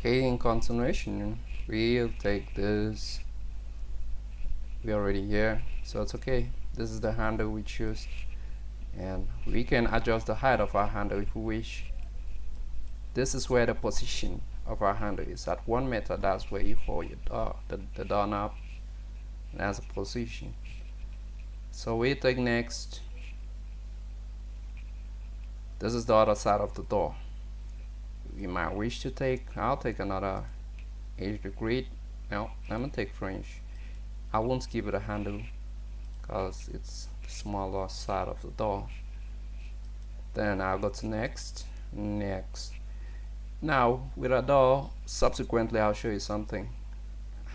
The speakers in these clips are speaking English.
Okay, in continuation, we'll take this. We're already here, so it's okay. This is the handle we choose, and we can adjust the height of our handle if we wish. This is where the position of our handle is. At 1 meter, that's where you hold your door, the doorknob, and as a position. So we take next. This is the other side of the door. You might wish to take, I'll take another 8 degree. No, I'm gonna take French. I won't give it a handle because it's the smaller side of the door. Then I'll go to next. Now with a door, subsequently I'll show you something,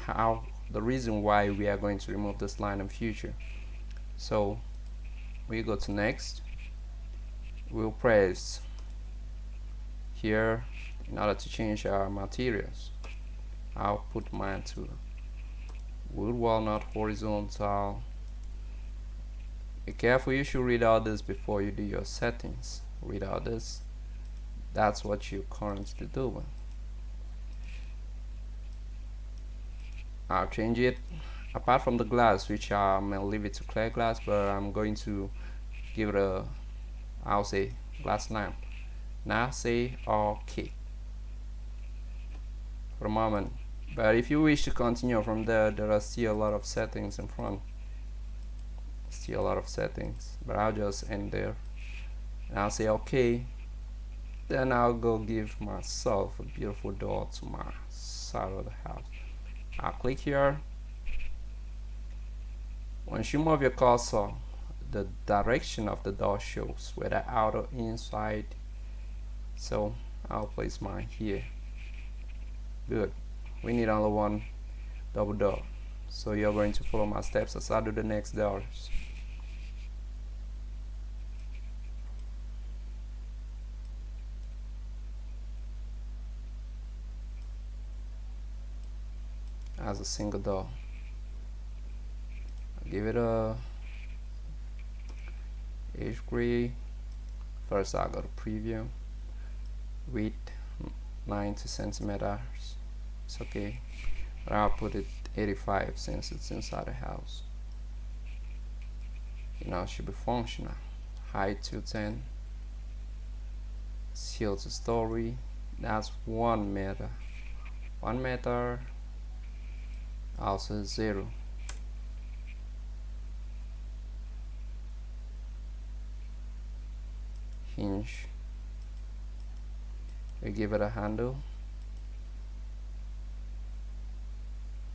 how the reason why we are going to remove this line in future. So we go to next. We'll press here in order to change our materials. I'll put mine to wood walnut horizontal. Be careful, you should read out this before you do your settings. Read out this. That's what you're currently doing. I'll change it. Apart from the glass, which I'm gonna leave it to clear glass, but I'm going to give it a, I'll say, glass lamp. Now say OK for a moment. But if you wish to continue from there, there are still a lot of settings in front. Still a lot of settings, but I'll just end there. And I'll say OK. Then I'll go give myself a beautiful door to my side of the house. I'll click here. Once you move your cursor, the direction of the door shows, whether out or inside. So I'll place mine here. Good. We need only one double door. So you're going to follow my steps as I do the next doors. As a single door, I'll give it a degree. First I'll go to preview. Width 90 centimeters. It's okay, but I'll put it 85 since it's inside the house. You know, it should be functional. Height 210. Seal to story. That's 1 meter. 1 meter. Also 0. Hinge. We give it a handle.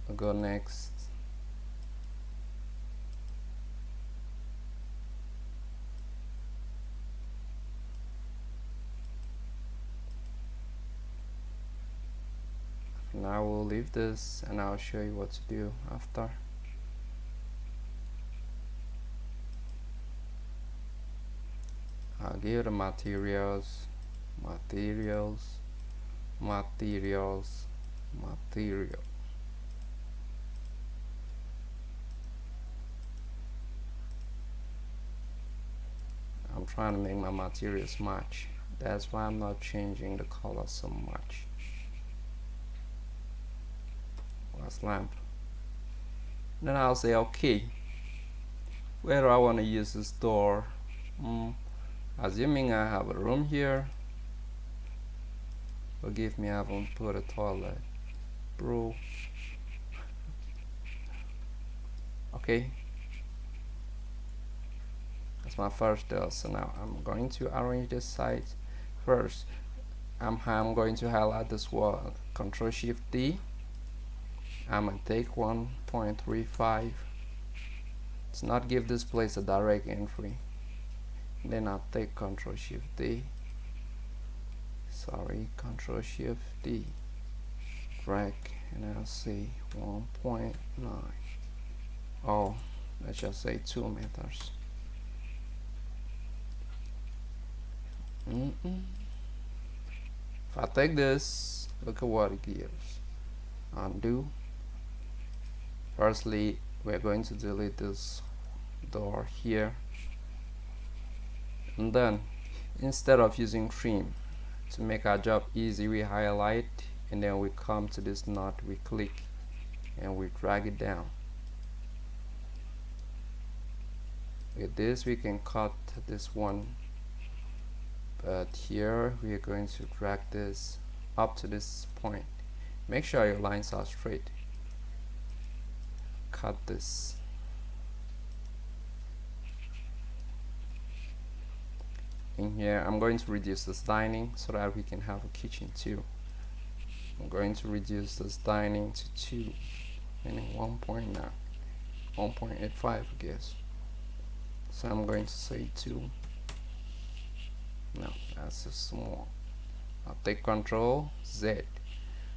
We'll go next. Now we'll leave this and I'll show you what to do after. I'll give the materials. I'm trying to make my materials match. That's why I'm not changing the color so much. Glass lamp. Then I'll say OK. Where do I want to use this door? Assuming I have a room here. Forgive me, I haven't put a toilet, bro. Okay, that's my first door. So now I'm going to arrange this side first. I'm going to highlight this wall. Control Shift D. I'm gonna take 1.35. Let's not give this place a direct entry. Then I'll take Control Shift D. Control Shift D. Drag, and I'll say 1.9. Oh, let's just say 2 meters. If I take this, look at what it gives. Undo. Firstly, we're going to delete this door here, and then instead of using trim to make our job easy, we highlight and then we come to this knot, we click and we drag it down. With this we can cut this one, but here we are going to drag this up to this point. Make sure your lines are straight. Cut this. In here I'm going to reduce this dining so that we can have a kitchen too. I'm going to reduce this dining to 2, meaning 1.9, 1.85 I guess. So I'm going to say 2. No, that's too small. I'll take Control Z.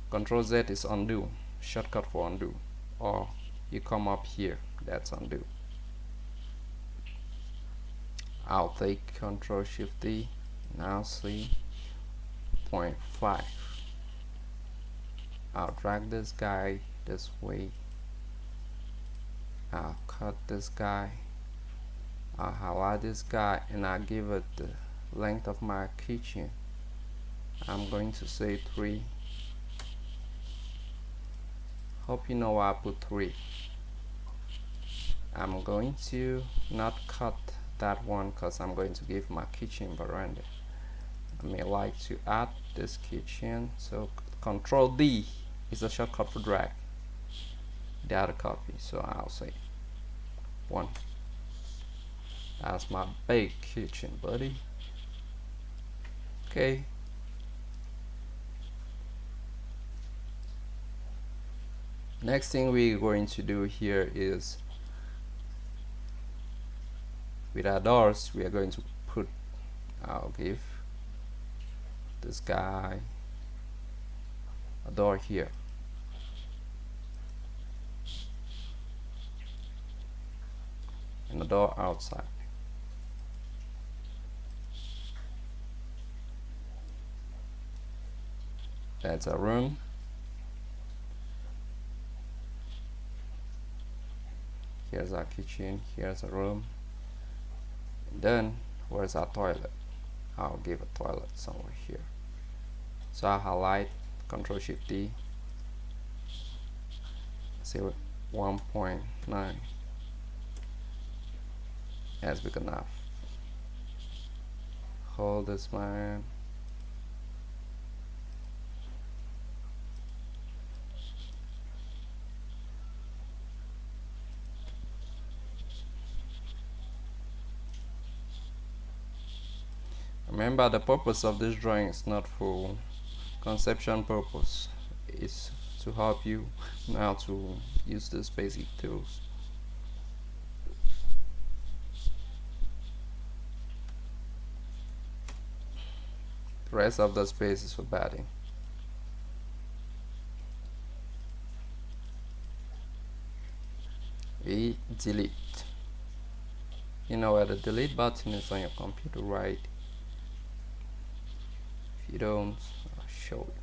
Control Z is undo, shortcut for undo, or you come up here, that's undo. I'll take Control Shift D. Now see 0.5. I'll drag this guy this way. I'll cut this guy. I'll highlight this guy and I'll give it the length of my kitchen. I'm going to say 3. Hope you know why I put 3. I'm going to not cut that one because I'm going to give my kitchen veranda. I may like to add this kitchen, so Control D is a shortcut for drag. Data copy, so I'll say 1. That's my big kitchen, buddy. Okay. Next thing we're going to do here is, with our doors, we are going to put, I'll give this guy a door here. And a door outside. That's a room. Here's our kitchen, here's a room. And then where's our toilet? I'll give a toilet somewhere here. So I'll highlight, Control Shift D, say 1.9. That's big enough. Hold this man. Remember, the purpose of this drawing is not for conception purpose. It's to help you now to use these basic tools. The rest of the space is for batting. We delete. You know where the delete button is on your computer, right? If you don't, I'll show you.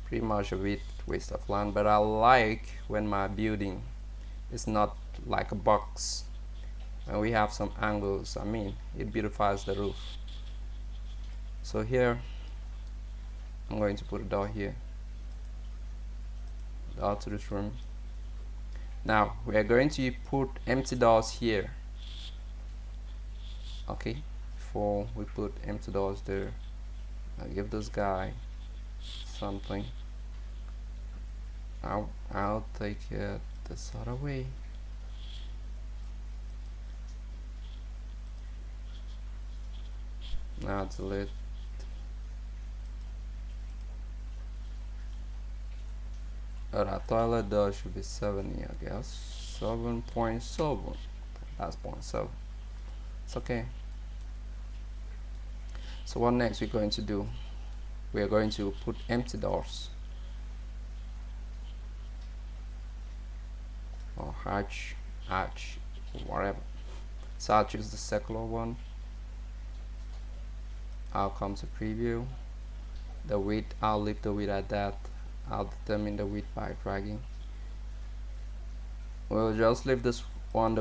Pretty much a bit waste of land, but I like when my building is not like a box. When we have some angles, I mean, it beautifies the roof. So here, I'm going to put a door here. Door to this room. Now we are going to put empty doors here. Okay, before we put empty doors there, I'll give this guy something. I'll take it this other way. Now delete. Our toilet door should be 70, I guess. 7.7. That's 0.7. It's okay. So what next we're going to do? We are going to put empty doors. Or arch, whatever. So I'll choose the circular one. I'll come to preview. The width, I'll leave the width at that. I'll determine the width by dragging. We'll just leave this on the